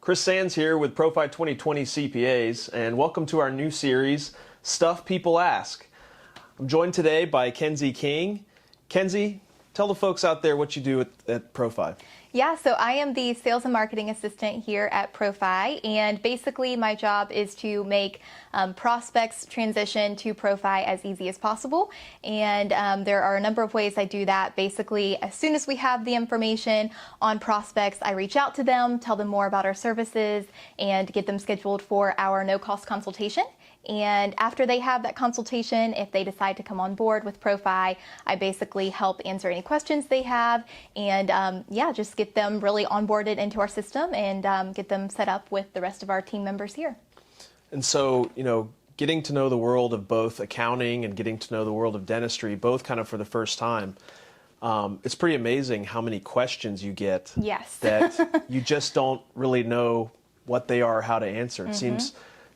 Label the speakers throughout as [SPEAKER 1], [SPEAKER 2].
[SPEAKER 1] Chris Sands here with Profi 2020 CPAs, and welcome to our new series, Stuff People Ask. I'm joined today by Kenzi King. Kenzi, tell the folks out there what you do at Profi.
[SPEAKER 2] Yeah, so I am the sales and marketing assistant here at Profi, and basically my job is to make prospects transition to Profi as easy as possible. And there are a number of ways I do that. Basically, as soon as we have the information on prospects, I reach out to them, tell them more about our services, and get them scheduled for our no-cost consultation. And after they have that consultation, if they decide to come on board with Profi, I basically help answer any questions they have and just get them really onboarded into our system and get them set up with the rest of our team members here.
[SPEAKER 1] And so, getting to know the world of both accounting and getting to know the world of dentistry, both kind of for the first time, it's pretty amazing how many questions you get that you just don't really know what they are, how to answer. It seems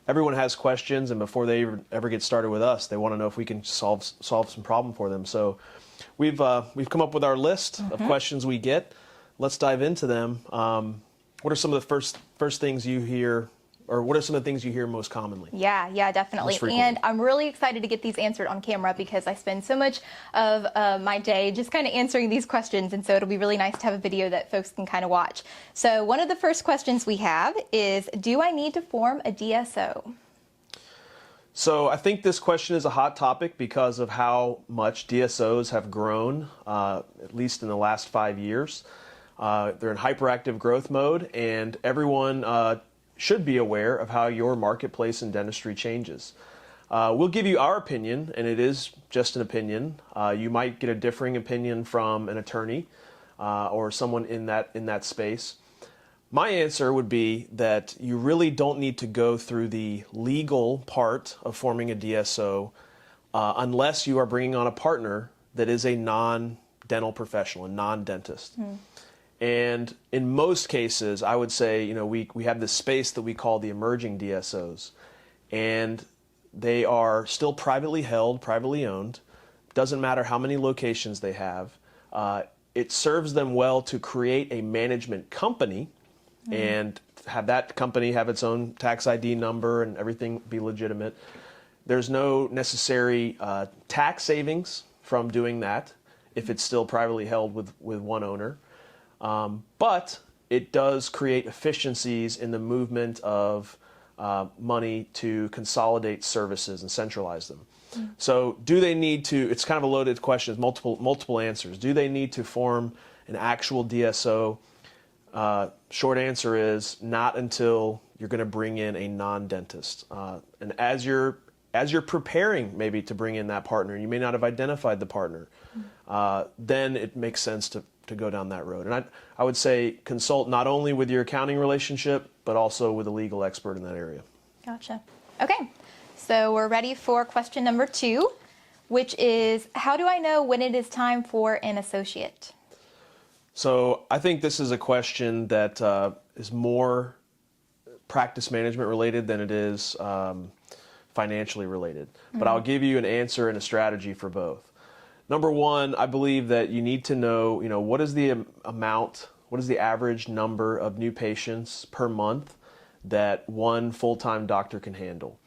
[SPEAKER 1] everyone has questions, and before they ever get started with us, they want to know if we can solve some problem for them. So we've come up with our list of questions we get. Let's dive into them. What are some of the first things you hear, or what are some of the things you hear most commonly?
[SPEAKER 2] Yeah, definitely. And I'm really excited to get these answered on camera because I spend so much of my day just kind of answering these questions, and so it'll be really nice to have a video that folks can kind of watch. So one of the first questions we have is, do I need to form a DSO?
[SPEAKER 1] So I think this question is a hot topic because of how much DSOs have grown, at least in the last 5 years. They're in hyperactive growth mode, and everyone should be aware of how your marketplace in dentistry changes. We'll give you our opinion, and it is just an opinion. You might get a differing opinion from an attorney or someone in that space. My answer would be that you really don't need to go through the legal part of forming a DSO unless you are bringing on a partner that is a non-dental professional, a non-dentist. And in most cases, I would say, we have this space that we call the emerging DSOs, and they are still privately held, privately owned. Doesn't matter how many locations they have. It serves them well to create a management company and have that company have its own tax ID number and everything be legitimate. There's no necessary tax savings from doing that if it's still privately held with one owner. But it does create efficiencies in the movement of money to consolidate services and centralize them. So do they need to, it's kind of a loaded question, multiple answers. Do they need to form an actual DSO? Short answer is not until you're going to bring in a non-dentist. And as you're preparing maybe to bring in that partner, you may not have identified the partner, then it makes sense to go down that road. And I would say consult not only with your accounting relationship, but also with a legal expert in that area.
[SPEAKER 2] Gotcha. Okay, so we're ready for question number 2, which is, how do I know when it is time for an associate?
[SPEAKER 1] So I think this is a question that is more practice management related than it is financially related. But I'll give you an answer and a strategy for both. Number one, I believe that you need to know, what is the amount, what is the average number of new patients per month that one full-time doctor can handle.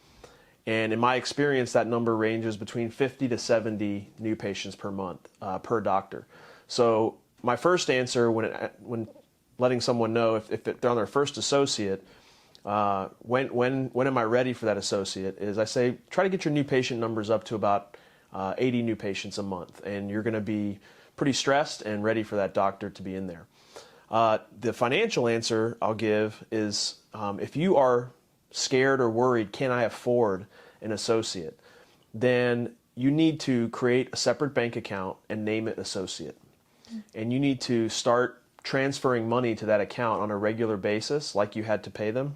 [SPEAKER 1] And in my experience, that number ranges between 50 to 70 new patients per month per doctor. So my first answer when letting someone know if they're on their first associate, when am I ready for that associate, is I say try to get your new patient numbers up to about 80 new patients a month, and you're going to be pretty stressed and ready for that doctor to be in there. The financial answer I'll give is if you are scared or worried, can I afford an associate, then you need to create a separate bank account and name it associate. And you need to start transferring money to that account on a regular basis like you had to pay them.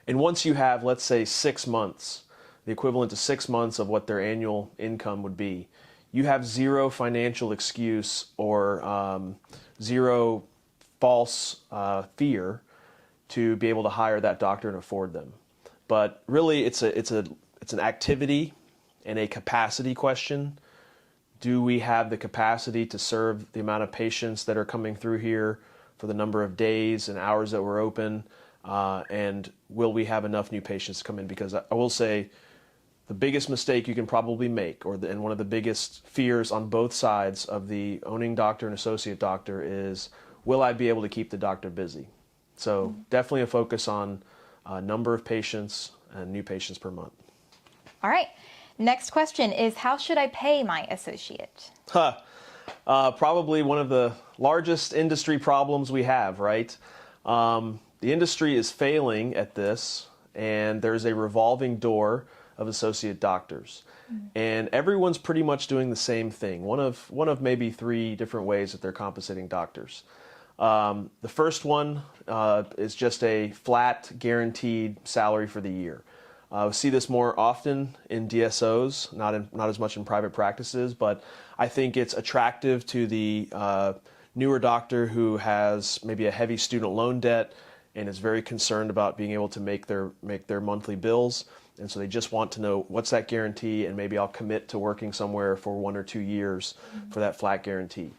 [SPEAKER 1] And once you have, let's say, 6 months, the equivalent to 6 months of what their annual income would be, you have zero financial excuse or zero false fear to be able to hire that doctor and afford them. But really, it's an activity and a capacity question. Do we have the capacity to serve the amount of patients that are coming through here for the number of days and hours that we're open? and will we have enough new patients to come in? Because I will say the biggest mistake you can probably make, and one of the biggest fears on both sides of the owning doctor and associate doctor is, will I be able to keep the doctor busy? So definitely a focus on number of patients and new patients per month.
[SPEAKER 2] All right. Next question is, how should I pay my associate?
[SPEAKER 1] Probably one of the largest industry problems we have, right? The industry is failing at this, and there's a revolving door of associate doctors. And everyone's pretty much doing the same thing. One of maybe 3 different ways that they're compensating doctors. The first one is just a flat, guaranteed salary for the year. We see this more often in DSOs, not as much in private practices, but I think it's attractive to the newer doctor who has maybe a heavy student loan debt and is very concerned about being able to make their monthly bills. And so they just want to know, what's that guarantee, and maybe I'll commit to working somewhere for 1 or 2 years for that flat guarantee.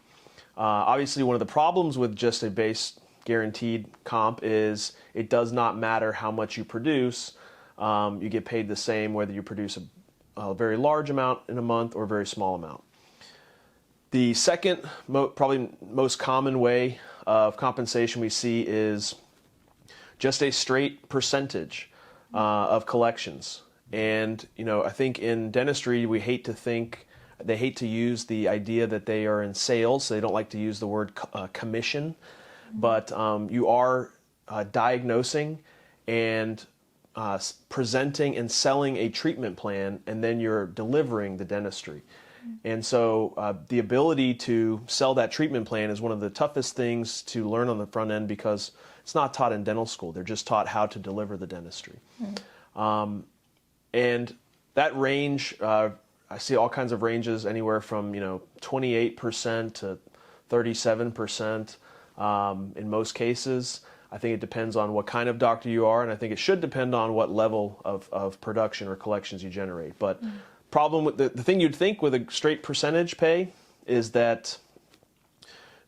[SPEAKER 1] Obviously, one of the problems with just a base guaranteed comp is it does not matter how much you produce. You get paid the same whether you produce a very large amount in a month or a very small amount. The second, probably most common way of compensation we see is just a straight percentage of collections. And I think in dentistry they hate to use the idea that they are in sales, so they don't like to use the word commission. But you are diagnosing and presenting and selling a treatment plan, and then you're delivering the dentistry. And so the ability to sell that treatment plan is one of the toughest things to learn on the front end, because it's not taught in dental school. They're just taught how to deliver the dentistry. And that range, I see all kinds of ranges, anywhere from 28% to 37% in most cases. I think it depends on what kind of doctor you are, and I think it should depend on what level of production or collections you generate. But problem with the thing you'd think with a straight percentage pay is that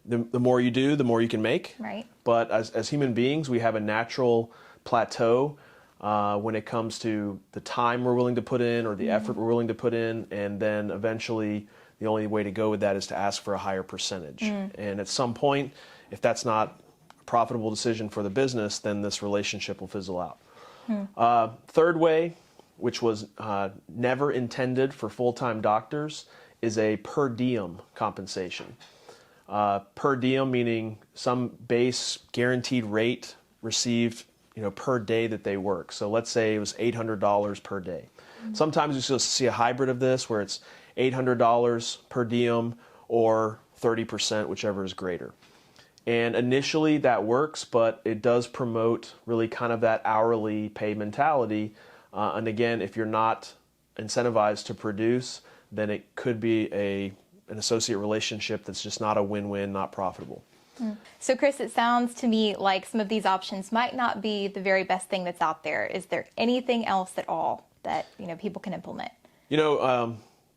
[SPEAKER 1] the more you do, the more you can make.
[SPEAKER 2] Right.
[SPEAKER 1] But as human beings, we have a natural plateau when it comes to the time we're willing to put in or the effort we're willing to put in, and then eventually the only way to go with that is to ask for a higher percentage. And at some point, if that's not a profitable decision for the business, then this relationship will fizzle out. Third way, which was never intended for full-time doctors, is a per diem compensation. Per diem meaning some base guaranteed rate received per day that they work. So let's say it was $800 per day. Sometimes you still see a hybrid of this where it's $800 per diem or 30%, whichever is greater. And initially that works, but it does promote really kind of that hourly pay mentality. And again, if you're not incentivized to produce, then it could be an associate relationship that's just not a win-win, not profitable.
[SPEAKER 2] So Chris, it sounds to me like some of these options might not be the very best thing that's out there. Is there anything else at all that people can implement?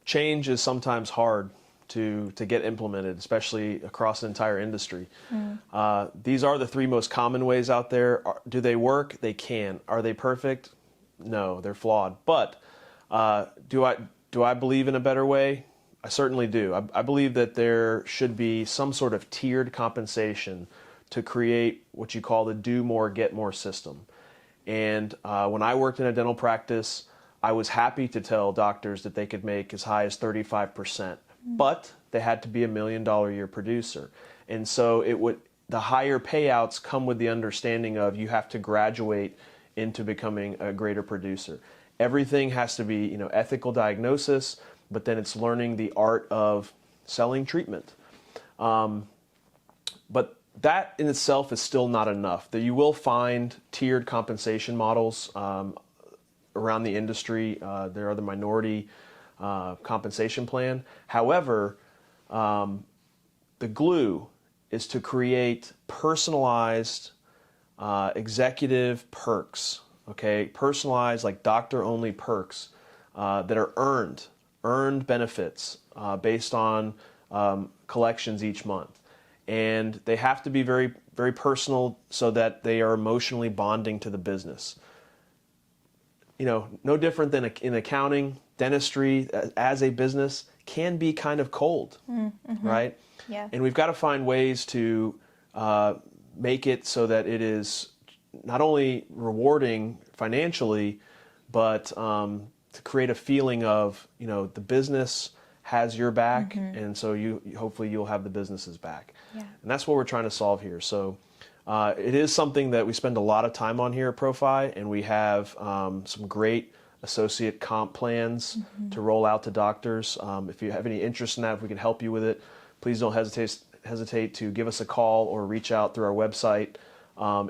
[SPEAKER 1] Change is sometimes hard to get implemented, especially across an entire industry. These are the 3 most common ways out there. Do they work? They can. Are they perfect? No, they're flawed. But do I believe in a better way? I certainly do. I believe that there should be some sort of tiered compensation to create what you call the do more, get more system. And when I worked in a dental practice, I was happy to tell doctors that they could make as high as 35%, but they had to be $1 million a year producer. And so the higher payouts come with the understanding of you have to graduate into becoming a greater producer. Everything has to be ethical diagnosis, but then it's learning the art of selling treatment. But that in itself is still not enough. That you will find tiered compensation models around the industry. There are the minority compensation plan. However, the glue is to create personalized executive perks, okay? Personalized, like doctor-only perks that are earned benefits based on collections each month. and they have to be very, very personal so that they are emotionally bonding to the business. No different than in accounting, dentistry as a business can be kind of cold, right?
[SPEAKER 2] Yeah.
[SPEAKER 1] And we've got to find ways to make it so that it is not only rewarding financially, but to create a feeling of, the business has your back, and so hopefully you'll have the business's back.
[SPEAKER 2] Yeah.
[SPEAKER 1] And that's what we're trying to solve here. So it is something that we spend a lot of time on here at Profi, and we have some great associate comp plans to roll out to doctors. If you have any interest in that, if we can help you with it, please don't hesitate to give us a call or reach out through our website.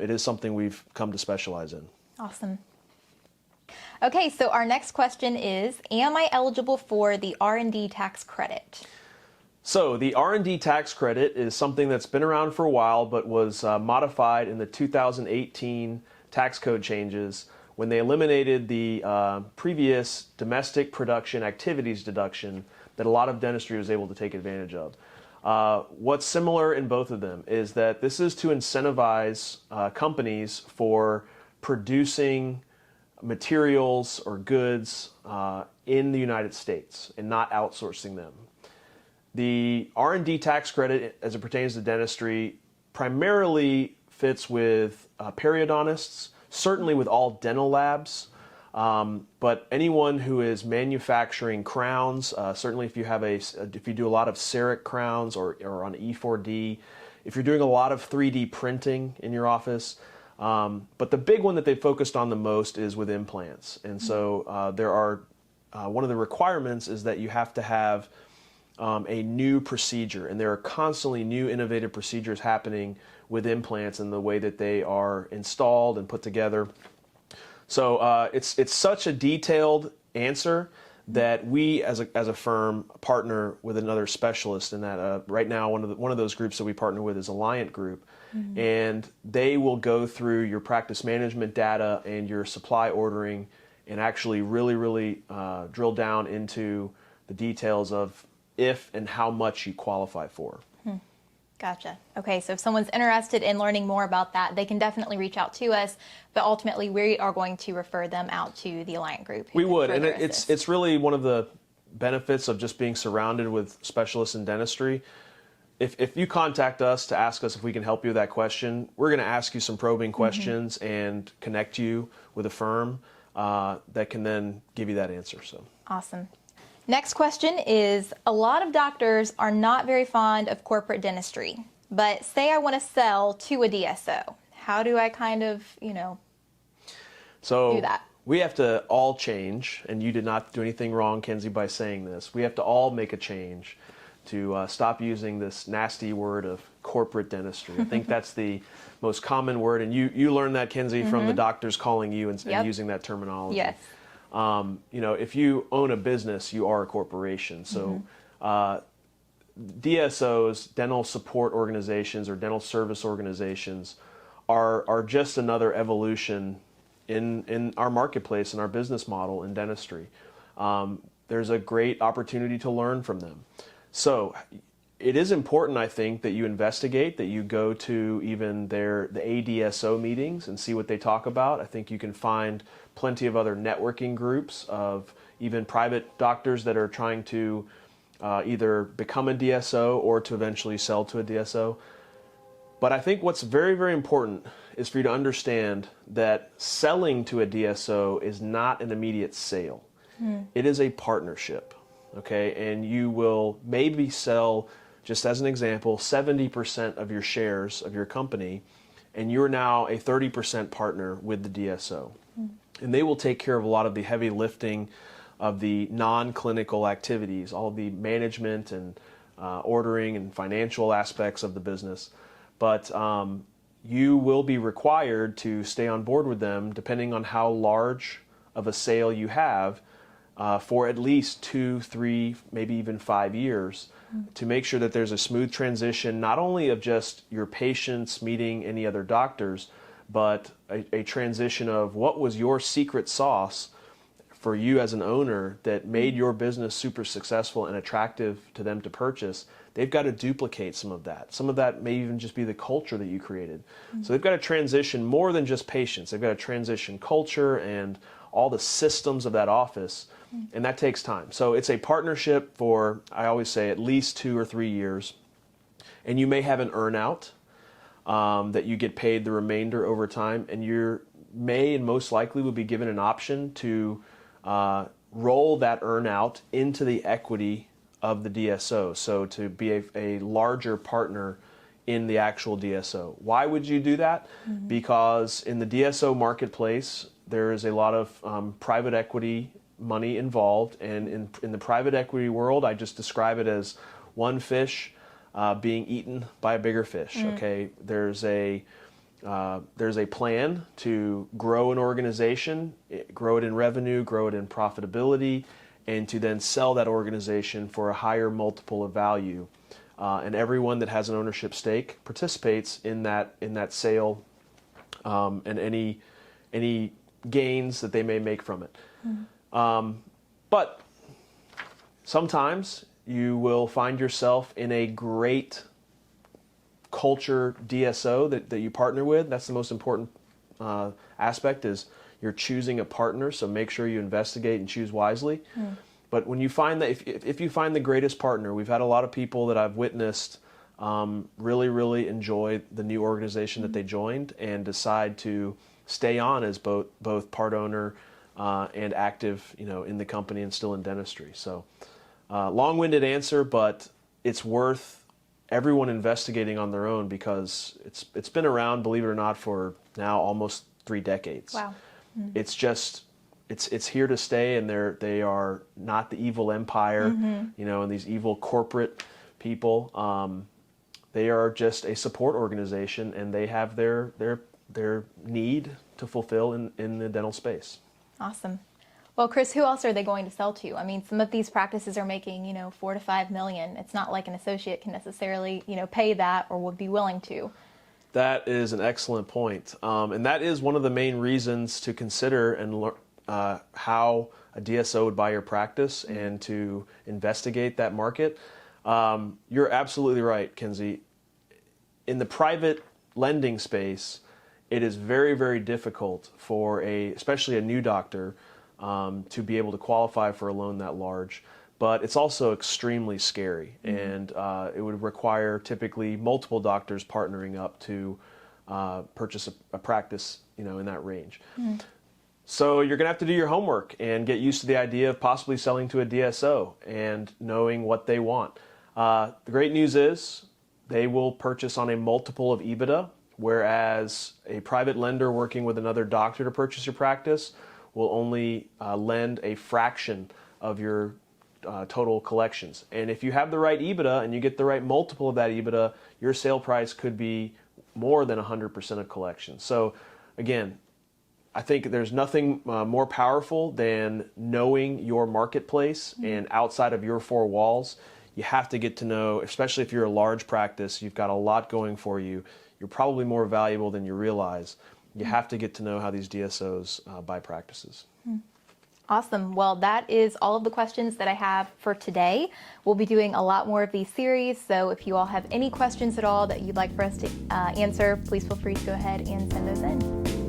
[SPEAKER 1] It is something we've come to specialize in.
[SPEAKER 2] Awesome. Okay, so our next question is, am I eligible for the R&D tax credit?
[SPEAKER 1] So the R&D tax credit is something that's been around for a while, but was modified in the 2018 tax code changes when they eliminated the previous domestic production activities deduction that a lot of dentistry was able to take advantage of. What's similar in both of them is that this is to incentivize companies for producing materials or goods in the United States and not outsourcing them. The R&D tax credit, as it pertains to dentistry, primarily fits with periodontists, certainly with all dental labs, but anyone who is manufacturing crowns, certainly if you do a lot of CEREC crowns or on E4D, if you're doing a lot of 3D printing in your office. But the big one that they focused on the most is with implants. And so there are, one of the requirements is that you have to have a new procedure, and there are constantly new innovative procedures happening with implants and the way that they are installed and put together. So it's such a detailed answer that we as a firm partner with another specialist in that. Right now, one of those groups that we partner with is Alliant Group, and they will go through your practice management data and your supply ordering and actually really drill down into the details of if and how much you qualify for.
[SPEAKER 2] Gotcha. Okay, so if someone's interested in learning more about that, they can definitely reach out to us, but ultimately we are going to refer them out to the Alliant Group.
[SPEAKER 1] We would, and it's really one of the benefits of just being surrounded with specialists in dentistry. If you contact us to ask us if we can help you with that question, we're going to ask you some probing questions and connect you with a firm that can then give you that answer. So
[SPEAKER 2] awesome. Next question is, a lot of doctors are not very fond of corporate dentistry, but say I want to sell to a DSO. How do I kind of, do that?
[SPEAKER 1] We have to all change, and you did not do anything wrong, Kenzi, by saying this. We have to all make a change to stop using this nasty word of corporate dentistry. I think that's the most common word, and you learned that, Kenzi, from the doctors calling you and using that terminology.
[SPEAKER 2] Yes.
[SPEAKER 1] If you own a business, you are a corporation. So DSOs, dental support organizations or dental service organizations, are just another evolution in our marketplace and our business model in dentistry. There's a great opportunity to learn from them. So it is important, I think, that you investigate, that you go to even the ADSO meetings and see what they talk about. I think you can find plenty of other networking groups of even private doctors that are trying to either become a DSO or to eventually sell to a DSO. But I think what's very, very important is for you to understand that selling to a DSO is not an immediate sale. It is a partnership, okay? And you will maybe sell, just as an example, 70% of your shares of your company, and you're now a 30% partner with the DSO. And they will take care of a lot of the heavy lifting of the non-clinical activities, all of the management and ordering and financial aspects of the business. But you will be required to stay on board with them, depending on how large of a sale you have, for at least 2, 3, maybe even 5 years, to make sure that there's a smooth transition, not only of just your patients meeting any other doctors, but a transition of what was your secret sauce for you as an owner that made your business super successful and attractive to them to purchase, they've got to duplicate some of that. Some of that may even just be the culture that you created. So they've got to transition more than just patients. They've got to transition culture and all the systems of that office, and that takes time. So it's a partnership for, I always say, at least 2 or 3 years, and you may have an earn-out that you get paid the remainder over time, and you may and most likely will be given an option to roll that earn-out into the equity of the DSO, so to be a larger partner in the actual DSO. Why would you do that? Because in the DSO marketplace, there is a lot of private equity money involved, and in the private equity world, I just describe it as one fish being eaten by a bigger fish. Okay, there's a plan to grow an organization, grow it in revenue, grow it in profitability, and to then sell that organization for a higher multiple of value. And everyone that has an ownership stake participates in that sale, and any gains that they may make from it. But sometimes you will find yourself in a great culture DSO that you partner with. That's the most important aspect, is you're choosing a partner, so make sure you investigate and choose wisely. But when you find that, if you find the greatest partner, we've had a lot of people that I've witnessed really enjoy the new organization that they joined and decide to stay on as both part owner and active, in the company and still in dentistry. So long-winded answer, but it's worth everyone investigating on their own, because it's been around, believe it or not, for now almost 3 decades.
[SPEAKER 2] Wow.
[SPEAKER 1] It's just it's here to stay, and they are not the evil empire, and these evil corporate people. They are just a support organization, and they have their need to fulfill in the dental space.
[SPEAKER 2] Awesome. Well, Chris, who else are they going to sell to? I mean, some of these practices are making, $4 to $5 million. It's not like an associate can necessarily, pay that or would be willing to.
[SPEAKER 1] That is an excellent point. And that is one of the main reasons to consider and how a DSO would buy your practice and to investigate that market. You're absolutely right, Kenzi. In the private lending space, it is very difficult for especially a new doctor to be able to qualify for a loan that large. But it's also extremely scary, and it would require typically multiple doctors partnering up to purchase a practice, in that range. So you're going to have to do your homework and get used to the idea of possibly selling to a DSO and knowing what they want. The great news is they will purchase on a multiple of EBITDA, whereas a private lender working with another doctor to purchase your practice will only lend a fraction of your total collections. And if you have the right EBITDA and you get the right multiple of that EBITDA, your sale price could be more than 100% of collections. So again, I think there's nothing more powerful than knowing your marketplace, and outside of your 4 walls, you have to get to know, especially if you're a large practice, you've got a lot going for you. You're probably more valuable than you realize. You have to get to know how these DSOs buy practices.
[SPEAKER 2] Awesome. Well, that is all of the questions that I have for today. We'll be doing a lot more of these series, so if you all have any questions at all that you'd like for us to answer, please feel free to go ahead and send those in.